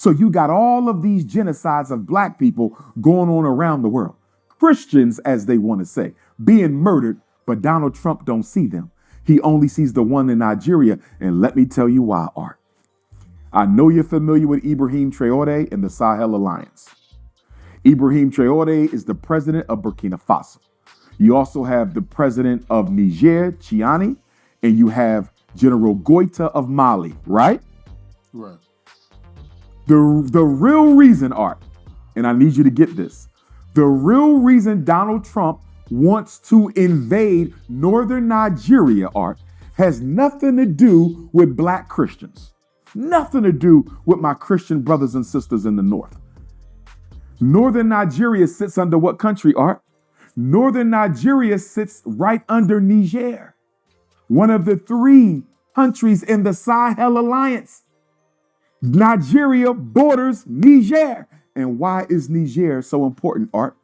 So you got all of these genocides of black people going on around the world. Christians, as they want to say, being murdered, but Donald Trump don't see them. He only sees the one in Nigeria. And let me tell you why, Art. I know you're familiar with Ibrahim Traoré and the Sahel Alliance. Ibrahim Traoré is the president of Burkina Faso. You also have the president of Niger, TCHIANI, and you have General GOITA of Mali, right? Right. The real reason, Art, and I need you to get this, the real reason Donald Trump wants to invade northern Nigeria, Art, has nothing to do with black Christians. Nothing to do with my Christian brothers and sisters in the north. Northern Nigeria sits under what country, Art? Northern Nigeria sits right under Niger, one of the 3 countries in the Sahel Alliance. Nigeria borders Niger. And why is Niger so important, Art?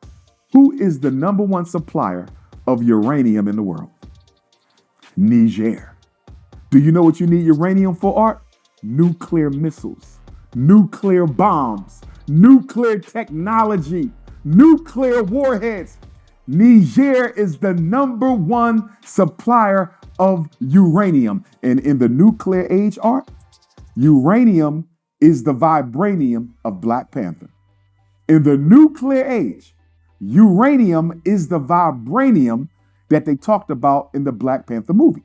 Who is the #1 supplier of uranium in the world? Niger. Do you know what you need uranium for, Art? Nuclear missiles, nuclear bombs, nuclear technology, nuclear warheads. Niger is the #1 supplier of uranium. And in the nuclear age, Art, uranium is the vibranium of Black Panther. In the nuclear age, uranium is the vibranium that they talked about in the Black Panther movie.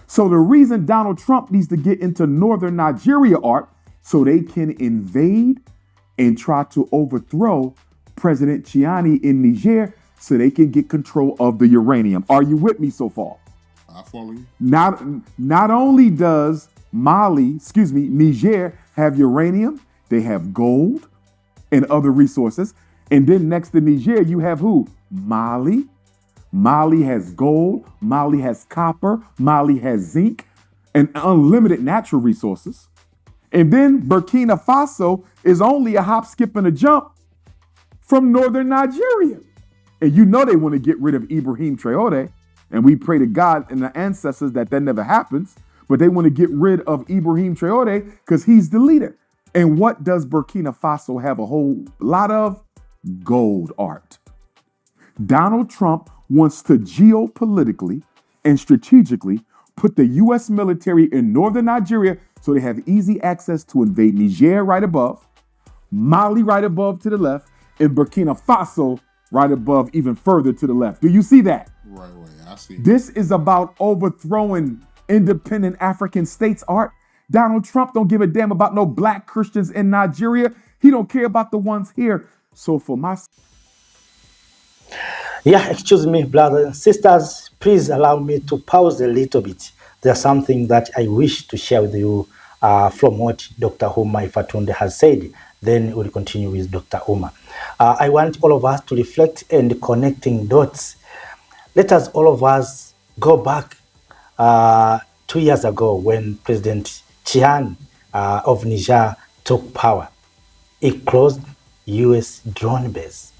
So the reason Donald Trump needs to get into northern Nigeria, Art, so they can invade and try to overthrow President Tiani in Niger so they can get control of the uranium. Are you with me so far? I follow you. Not only does Niger have uranium, they have gold and other resources. And then next to Niger, you have who? Mali. Mali has gold. Mali has copper. Mali has zinc and unlimited natural resources. And then Burkina Faso is only a hop, skip, and a jump from northern Nigeria. And you know they want to get rid of Ibrahim Traoré. And we pray to God and the ancestors that never happens. But they want to get rid of Ibrahim Traoré because he's the leader. And what does Burkina Faso have a whole lot of? Gold, Art. Donald Trump wants to geopolitically and strategically put the U.S. military in northern Nigeria so they have easy access to invade Niger right above, Mali right above to the left, and Burkina Faso right above even further to the left. Do you see that? Right, I see. This is about overthrowing independent African states, Art. Donald Trump don't give a damn about no black Christians in Nigeria. He don't care about the ones here. So for my... Yeah, excuse me, brothers and sisters, please allow me to pause a little bit. There's something that I wish to share with you from what Dr. Umar Fatunde has said. Then we'll continue with Dr. Umar. I want all of us to reflect and connecting dots. Let us all of us go back 2 years ago when President Tiani of Niger took power. He closed U.S. drone base.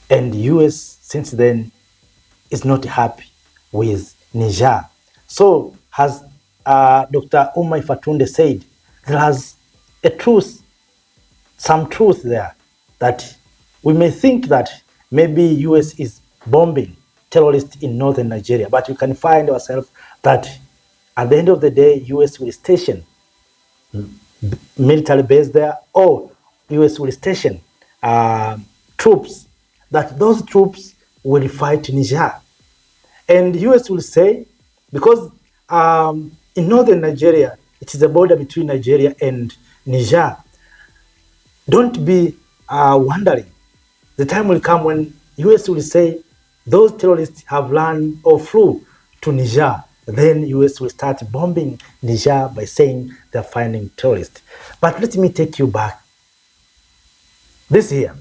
And U.S. since then is not happy with Niger. So as Dr. Umar Fatunde said, there's a truth, some truth there, that we may think that maybe U.S. is bombing terrorists in northern Nigeria, but we can find ourselves that at the end of the day, U.S. will station military base there, or U.S. will station troops, that those troops will fight Niger. And U.S. will say, because in northern Nigeria, it is a border between Nigeria and Niger, don't be wondering. The time will come when U.S. will say, those terrorists have landed or flew to Niger. Then U.S. will start bombing Niger by saying they're finding terrorists. But let me take you back. This year,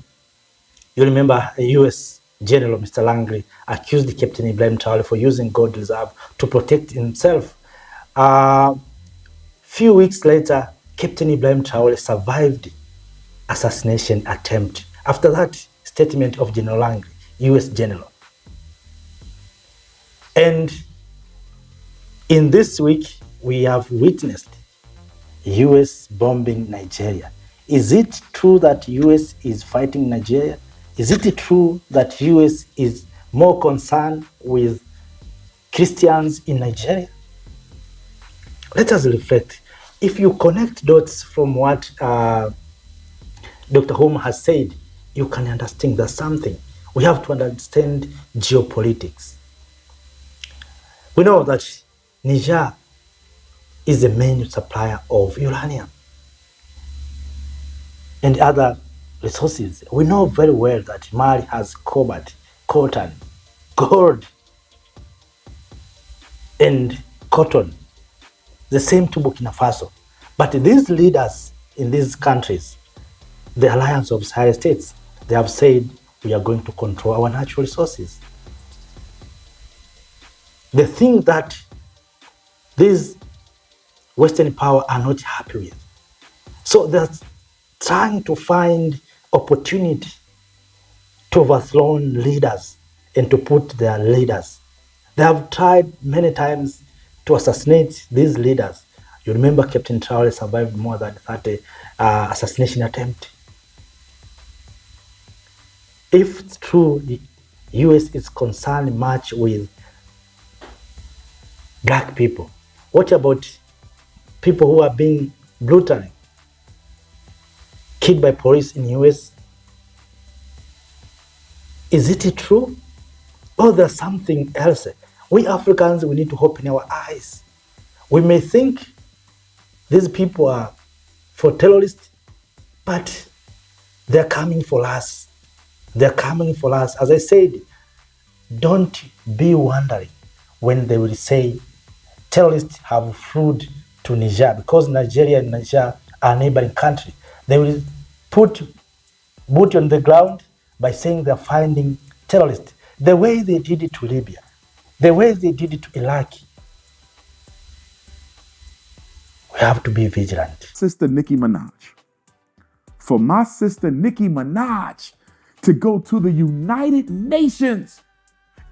you remember a U.S. General, Mr. Langley, accused Captain Ibrahim Traoré for using gold reserve to protect himself. Few weeks later, Captain Ibrahim Traoré survived assassination attempt. After that statement of General Langley, U.S. General. And in this week, we have witnessed US bombing Nigeria. Is it true that US is fighting Nigeria? Is it true that US is more concerned with Christians in Nigeria? Let us reflect. If you connect dots from what Dr. Homa has said, you can understand there's something. We have to understand geopolitics. We know that Niger is the main supplier of uranium and other resources. We know very well that Mali has cobalt, cotton, gold, and cotton. The same to Burkina Faso. But these leaders in these countries, the Alliance of Sahel States, they have said we are going to control our natural resources. The thing that these Western power are not happy with. So they're trying to find opportunity to overthrow leaders and to put their leaders. They have tried many times to assassinate these leaders. You remember Captain Traore survived more than 30 assassination attempts. If it's true, the US is concerned much with black people, what about people who are being brutally killed by police in the US? Is it true? Or there's something else? We Africans, we need to open our eyes. We may think these people are for terrorists, but they're coming for us. They're coming for us. As I said, don't be wondering when they will say terrorists have fled to Niger, because Nigeria and Niger are neighboring countries. They will put boot on the ground by saying they're finding terrorists, the way they did it to Libya, the way they did it to Iraq. We have to be vigilant. Sister Nicki Minaj. For my sister Nicki Minaj to go to the United Nations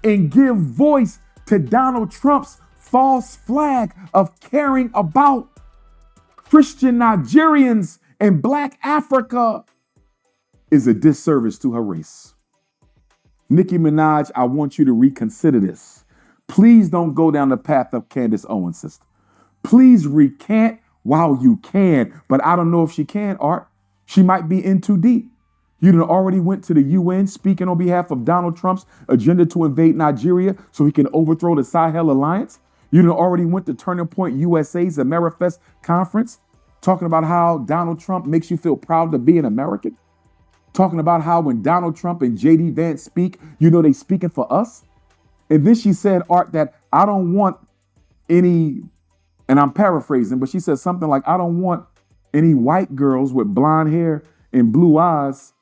and give voice to Donald Trump's false flag of caring about Christian Nigerians and Black Africa is a disservice to her race. Nicki Minaj, I want you to reconsider this. Please don't go down the path of Candace Owens, sister. Please recant while you can, but I don't know if she can, Art. She might be in too deep. You done already went to the UN speaking on behalf of Donald Trump's agenda to invade Nigeria so he can overthrow the Sahel Alliance. You done already went to Turning Point USA's AmeriFest conference talking about how Donald Trump makes you feel proud to be an American. Talking about how when Donald Trump and J.D. Vance speak, you know they speaking for us. And then she said, Art, that I don't want any, and I'm paraphrasing, but she said something like, I don't want any white girls with blonde hair and blue eyes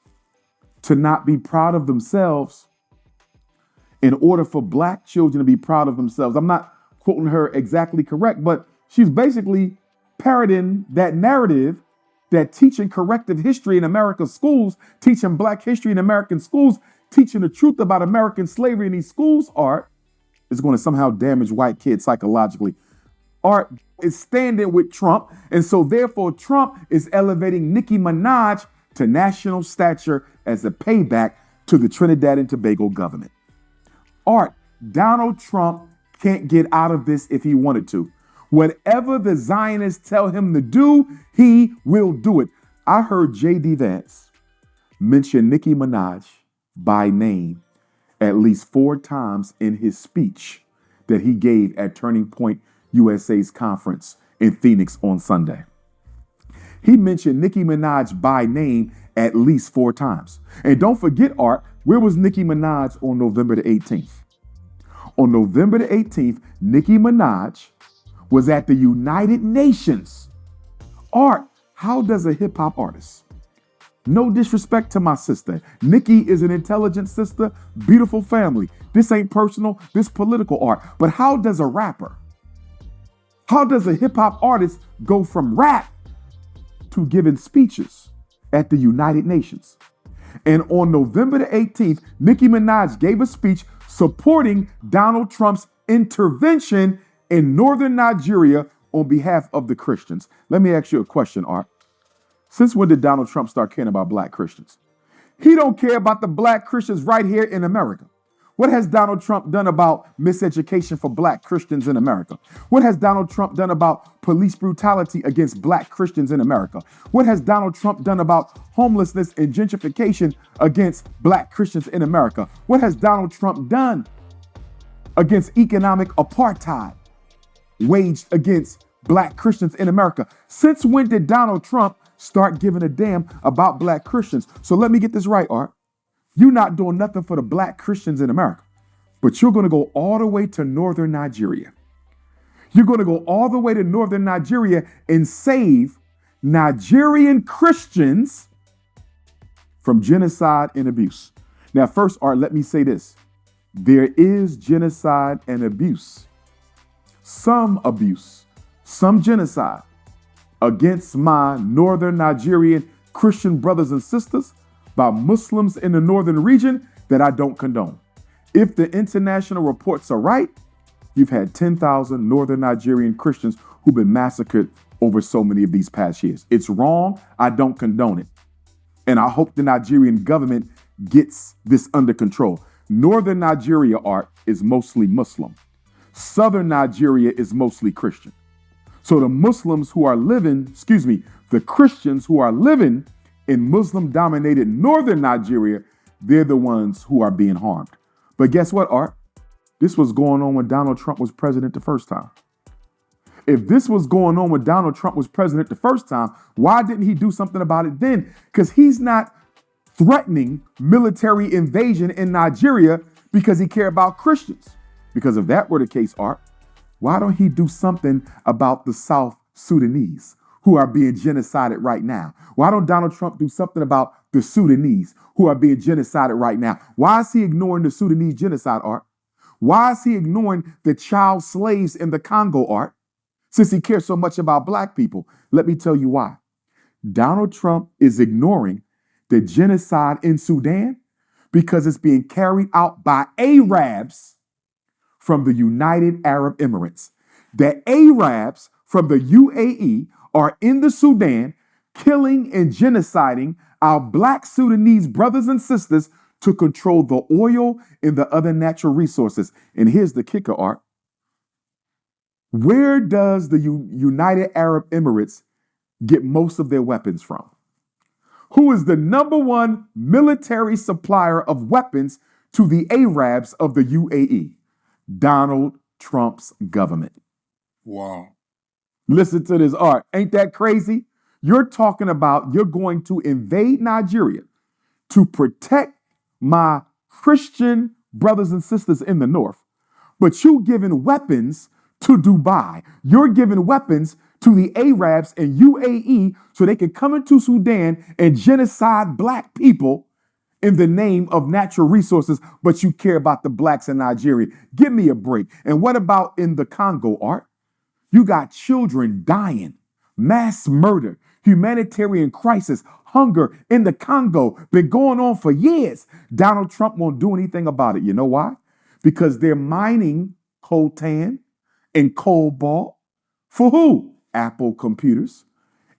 to not be proud of themselves in order for Black children to be proud of themselves. I'm not quoting her exactly correct, but she's basically parroting that narrative that teaching corrective history in American schools, teaching Black history in American schools, teaching the truth about American slavery in these schools, Art, is going to somehow damage white kids psychologically. Art is standing with Trump, and so therefore Trump is elevating Nicki Minaj to national stature as a payback to the Trinidad and Tobago government. Art, Donald Trump can't get out of this if he wanted to. Whatever the Zionists tell him to do, he will do it. I heard J.D. Vance mention Nicki Minaj by name at least 4 times in his speech that he gave at Turning Point USA's conference in Phoenix on Sunday. He mentioned Nicki Minaj by name at least 4 times. And don't forget, Art, where was Nicki Minaj on November the 18th? On November the 18th, Nicki Minaj was at the United Nations. Art, how does a hip hop artist, no disrespect to my sister, Nicki is an intelligent sister, beautiful family. This ain't personal, this political, Art. But how does a rapper, how does a hip hop artist go from rap to giving speeches at the United Nations? And on November the 18th, Nicki Minaj gave a speech supporting Donald Trump's intervention in northern Nigeria on behalf of the Christians. Let me ask you a question, Art. Since when did Donald Trump start caring about black Christians? He don't care about the black Christians right here in America. What has Donald Trump done about miseducation for black Christians in America? What has Donald Trump done about police brutality against black Christians in America? What has Donald Trump done about homelessness and gentrification against black Christians in America? What has Donald Trump done against economic apartheid waged against black Christians in America? Since when did Donald Trump start giving a damn about black Christians? So let me get this right, Art. You're not doing nothing for the black Christians in America, but you're going to go all the way to northern Nigeria. You're going to go all the way to northern Nigeria and save Nigerian Christians from genocide and abuse. Now, first, Art, let me say this. There is genocide and abuse, some genocide against my northern Nigerian Christian brothers and sisters by Muslims in the northern region that I don't condone. If the international reports are right, you've had 10,000 northern Nigerian Christians who've been massacred over so many of these past years. It's wrong. I don't condone it. And I hope the Nigerian government gets this under control. Northern Nigeria, Art, is mostly Muslim. Southern Nigeria is mostly Christian. So the Muslims who are living, the Christians who are living in Muslim-dominated northern Nigeria, they're the ones who are being harmed. But guess what, Art? This was going on when Donald Trump was president the first time. If this was going on when Donald Trump was president the first time, why didn't he do something about it then? Because he's not threatening military invasion in Nigeria because he cared about Christians. Because if that were the case, Art, why don't he do something about the South Sudanese who are being genocided right now? Why don't Donald Trump do something about the Sudanese who are being genocided right now? Why is he ignoring the Sudanese genocide, Art? Why is he ignoring the child slaves in the Congo, Art? Since he cares so much about black people, let me tell you why. Donald Trump is ignoring the genocide in Sudan because it's being carried out by Arabs from the United Arab Emirates. The Arabs from the UAE are in the Sudan killing and genociding our black Sudanese brothers and sisters to control the oil and the other natural resources. And here's the kicker, Art. Where does the United Arab Emirates get most of their weapons from? Who is the number one military supplier of weapons to the Arabs of the UAE? Donald Trump's government. Wow. Listen to this, Art. Ain't that crazy? You're talking about you're going to invade Nigeria to protect my Christian brothers and sisters in the north, but you giving weapons to Dubai. You're giving weapons to the Arabs and UAE so they can come into Sudan and genocide black people in the name of natural resources, but you care about the blacks in Nigeria. Give me a break. And what about in the Congo, Art? You got children dying, mass murder, humanitarian crisis, hunger in the Congo, been going on for years. Donald Trump won't do anything about it. You know why? Because they're mining coltan and cobalt for who? Apple computers,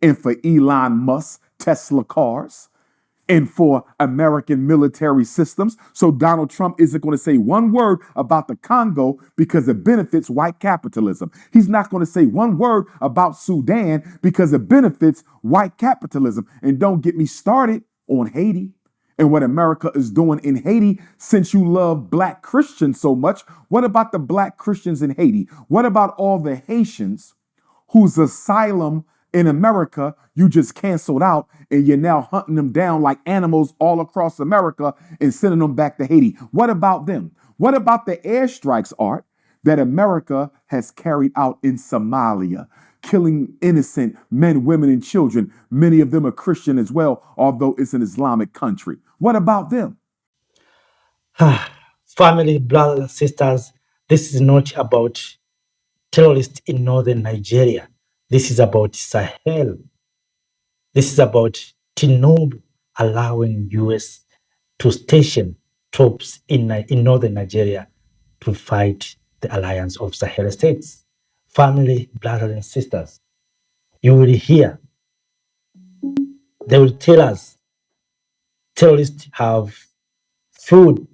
and for Elon Musk Tesla cars, and for American military systems. So Donald Trump isn't going to say one word about the Congo because it benefits white capitalism. He's not going to say one word about Sudan because it benefits white capitalism. And don't get me started on Haiti and what America is doing in Haiti. Since you love black Christians so much, what about the black Christians in Haiti? What about all the Haitians whose asylum in America you just canceled out, and you're now hunting them down like animals all across America and sending them back to Haiti? What about them? What about the airstrikes, Art, that America has carried out in Somalia, killing innocent men, women, and children? Many of them are Christian as well, although it's an Islamic country. What about them? Family, brothers and sisters, this is not about terrorists in northern Nigeria. This is about Sahel. This is about Tinubu allowing US to station troops in northern Nigeria to fight the Alliance of Sahel States. family, brothers and sisters, you will hear, they will tell us terrorists have flew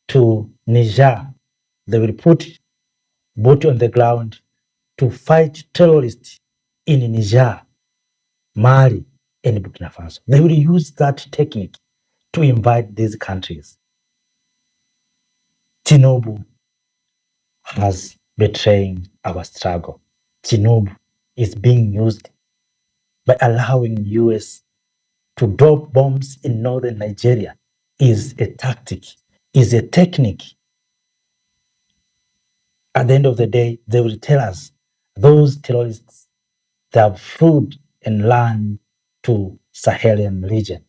to Niger. They will put boot on the ground to fight terrorists in Niger, Mali, and Burkina Faso. They will use that technique to invade these countries. Tinubu has betrayed our struggle. Tinubu is being used by allowing US to drop bombs in northern Nigeria is a tactic, is a technique. At the end of the day, they will tell us those terrorists, they have fled and land to Sahelian region.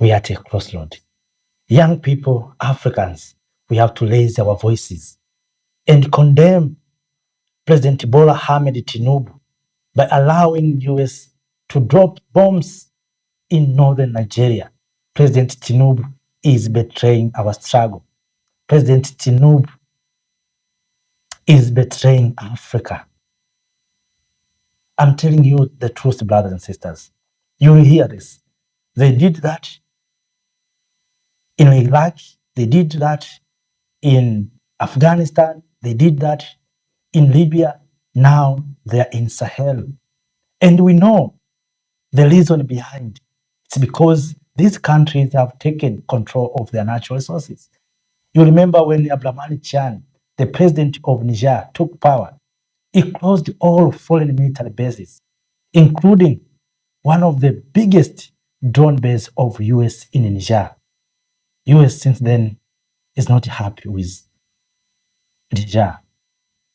We are at a crossroad. Young people, Africans, we have to raise our voices and condemn President Bola Ahmed Tinubu by allowing US to drop bombs in northern Nigeria. President Tinubu is betraying our struggle. President Tinubu is betraying Africa. I'm telling you the truth, brothers and sisters. You will hear this. They did that in Iraq. They did that in Afghanistan. They did that in Libya. Now they are in Sahel. And we know the reason behind. It's because these countries have taken control of their natural resources. You remember when Abdourahamane Tiani, the president of Niger, took power, he closed all foreign military bases, including one of the biggest drone bases of US in Niger. US since then is not happy with Niger.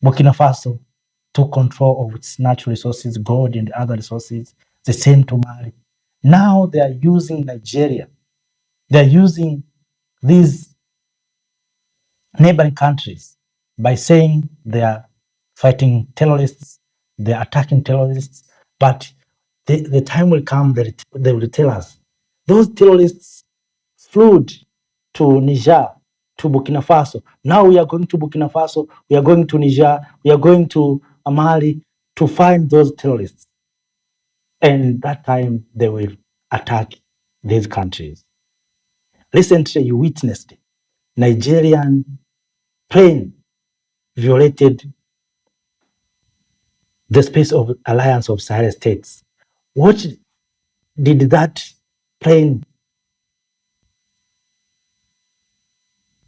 Burkina Faso took control of its natural resources, gold and other resources, the same to Mali. Now they are using Nigeria. They are using these neighboring countries by saying they are fighting terrorists, they are attacking terrorists, but the time will come that they will tell us those terrorists flew to Niger, to Burkina Faso. Now we are going to Burkina Faso, we are going to Niger, we are going to Mali to find those terrorists. And that time they will attack these countries. Recently, you witnessed Nigerian plane violated the space of Alliance of Sahel States. What did that plane,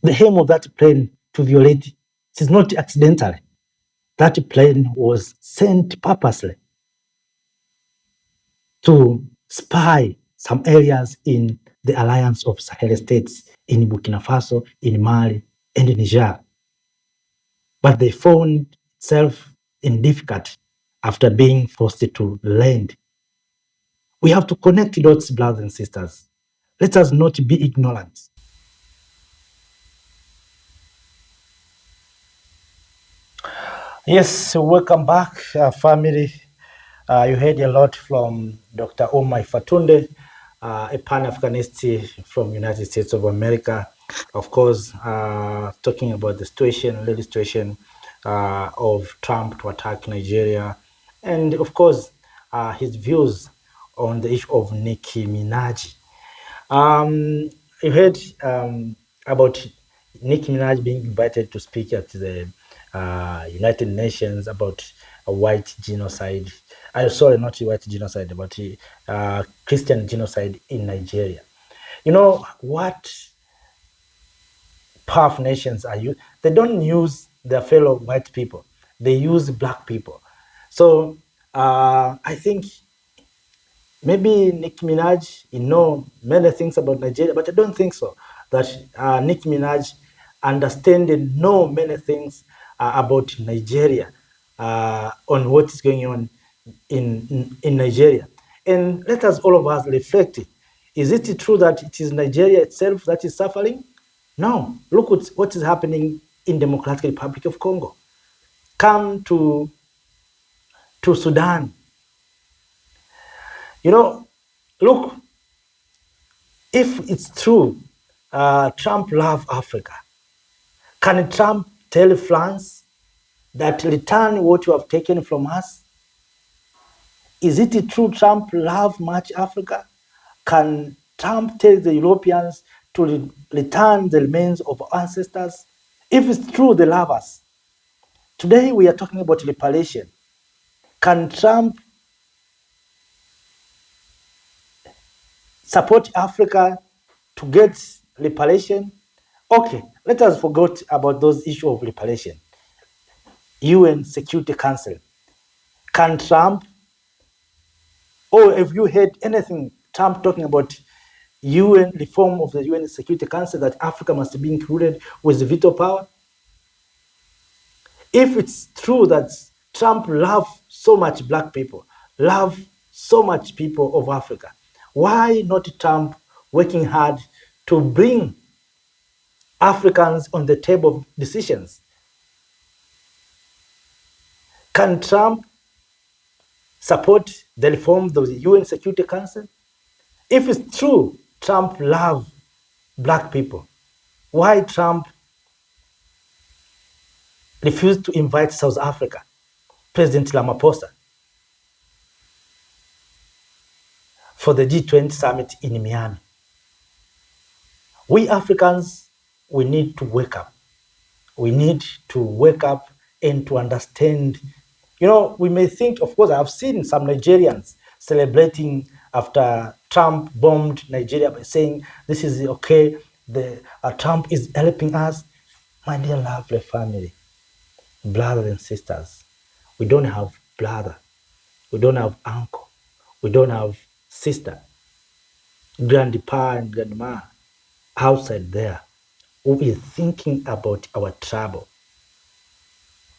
the aim of that plane to violate, it is not accidental. That plane was sent purposely to spy some areas in the Alliance of Sahel States, in Burkina Faso, in Mali, and in Niger. But they found itself in difficulty after being forced to land. We have to connect dots, brothers and sisters. Let us not be ignorant. Yes, welcome back, family. You heard a lot from Dr. Umar Fatunde, a Pan-Afghanist from United States of America. Of course, talking about the situation, the situation of Trump to attack Nigeria, and of course, his views on the issue of Nicki Minaj. You heard about Nicki Minaj being invited to speak at the United Nations about a white genocide. Sorry, not white genocide, but Christian genocide in Nigeria. You know what powerful nations are you? They don't use their fellow white people. They use black people. So I think maybe Nicki Minaj, many things about Nigeria, but I don't think so. That Nicki Minaj understand and know many things about Nigeria, on what is going on in Nigeria. And let us, all of us, reflect. Is it true that it is Nigeria itself that is suffering? No. Look at what is happening in Democratic Republic of Congo. Come to Sudan. Look, if it's true Trump love Africa? Can Trump tell France that return what you have taken from us? Is it true Trump love much Africa? Can Trump tell the Europeans to return the remains of ancestors? If it's true they love us. Today we are talking about reparation. Can Trump support Africa to get reparation? Okay, let us forget about those issues of reparation. UN Security Council. Can Trump, or have you heard anything Trump talking about UN reform of the UN Security Council, that Africa must be included with veto power? If it's true that Trump loves so much black people, love so much people of Africa, why not Trump working hard to bring Africans on the table of decisions? Can Trump support the reform of the UN Security Council? If it's true Trump loves black people, why Trump refused to invite South Africa, President Ramaphosa, for the G20 summit in Miami? We Africans, we need to wake up. We need to wake up and to understand. You know, we may think, of course, I've seen some Nigerians celebrating after Trump bombed Nigeria by saying, this is okay, Trump is helping us. My dear lovely family, brothers and sisters, we don't have brother, we don't have uncle, we don't have sister, grandpa and grandma outside there who is thinking about our trouble,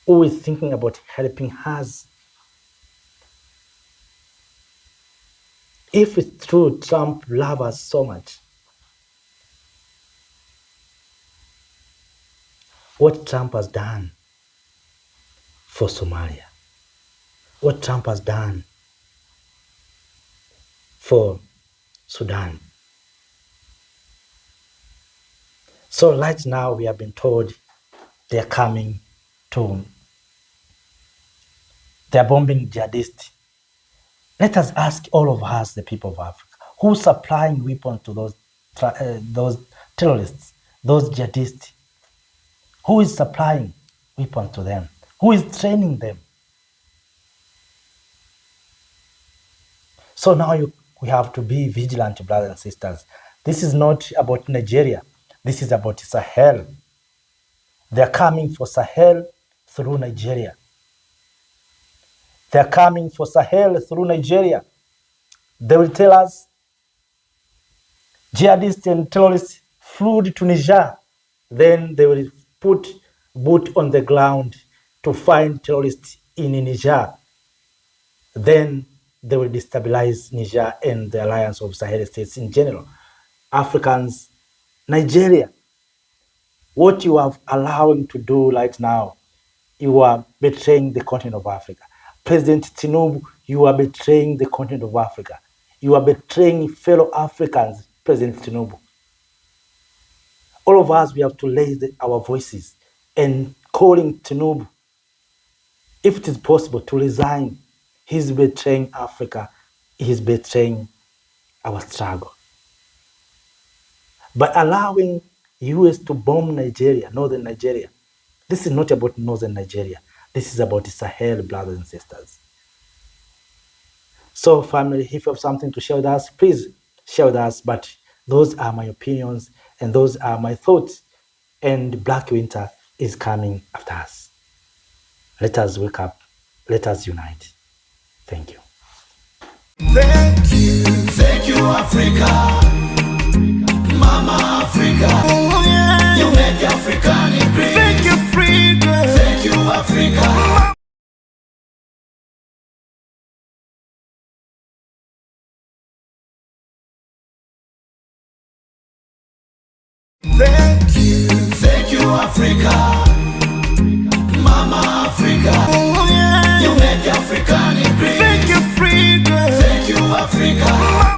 who is thinking about helping us. If it's true Trump loves us so much, what Trump has done for Somalia, what Trump has done for Sudan. So right now we have been told they're coming to, they're bombing jihadists. Let us ask all of us, the people of Africa, who's supplying weapons to those terrorists, those jihadists? Who is supplying weapons to them? Who is training them? So now we have to be vigilant, brothers and sisters. This is not about Nigeria. This is about Sahel. They're coming for Sahel through Nigeria. They're coming for Sahel through Nigeria. They will tell us jihadists and terrorists flew to Niger. Then they will put boot on the ground to find terrorists in Niger. Then they will destabilize Niger and the Alliance of Sahel States in general. Africans, Nigeria, what you are allowing to do right now, you are betraying the continent of Africa. President Tinubu, you are betraying the continent of Africa. You are betraying fellow Africans, President Tinubu. All of us, we have to raise our voices and calling Tinubu, if it is possible, to resign. He's betraying Africa. He's betraying our struggle. By allowing US to bomb Nigeria, northern Nigeria, this is not about northern Nigeria. This is about the Sahel, brothers and sisters. So family, if you have something to share with us, please share with us. But those are my opinions and those are my thoughts. And Black Winter is coming after us. Let us wake up. Let us unite. Thank you. Thank you, Africa, Mama Africa. Oh, yeah. You make African great. Thank you, Africa. Thank you, Africa. Thank you, Africa, Mama Africa. Oh, yeah. You make African great. Thank you, Africa. Thank you, Africa.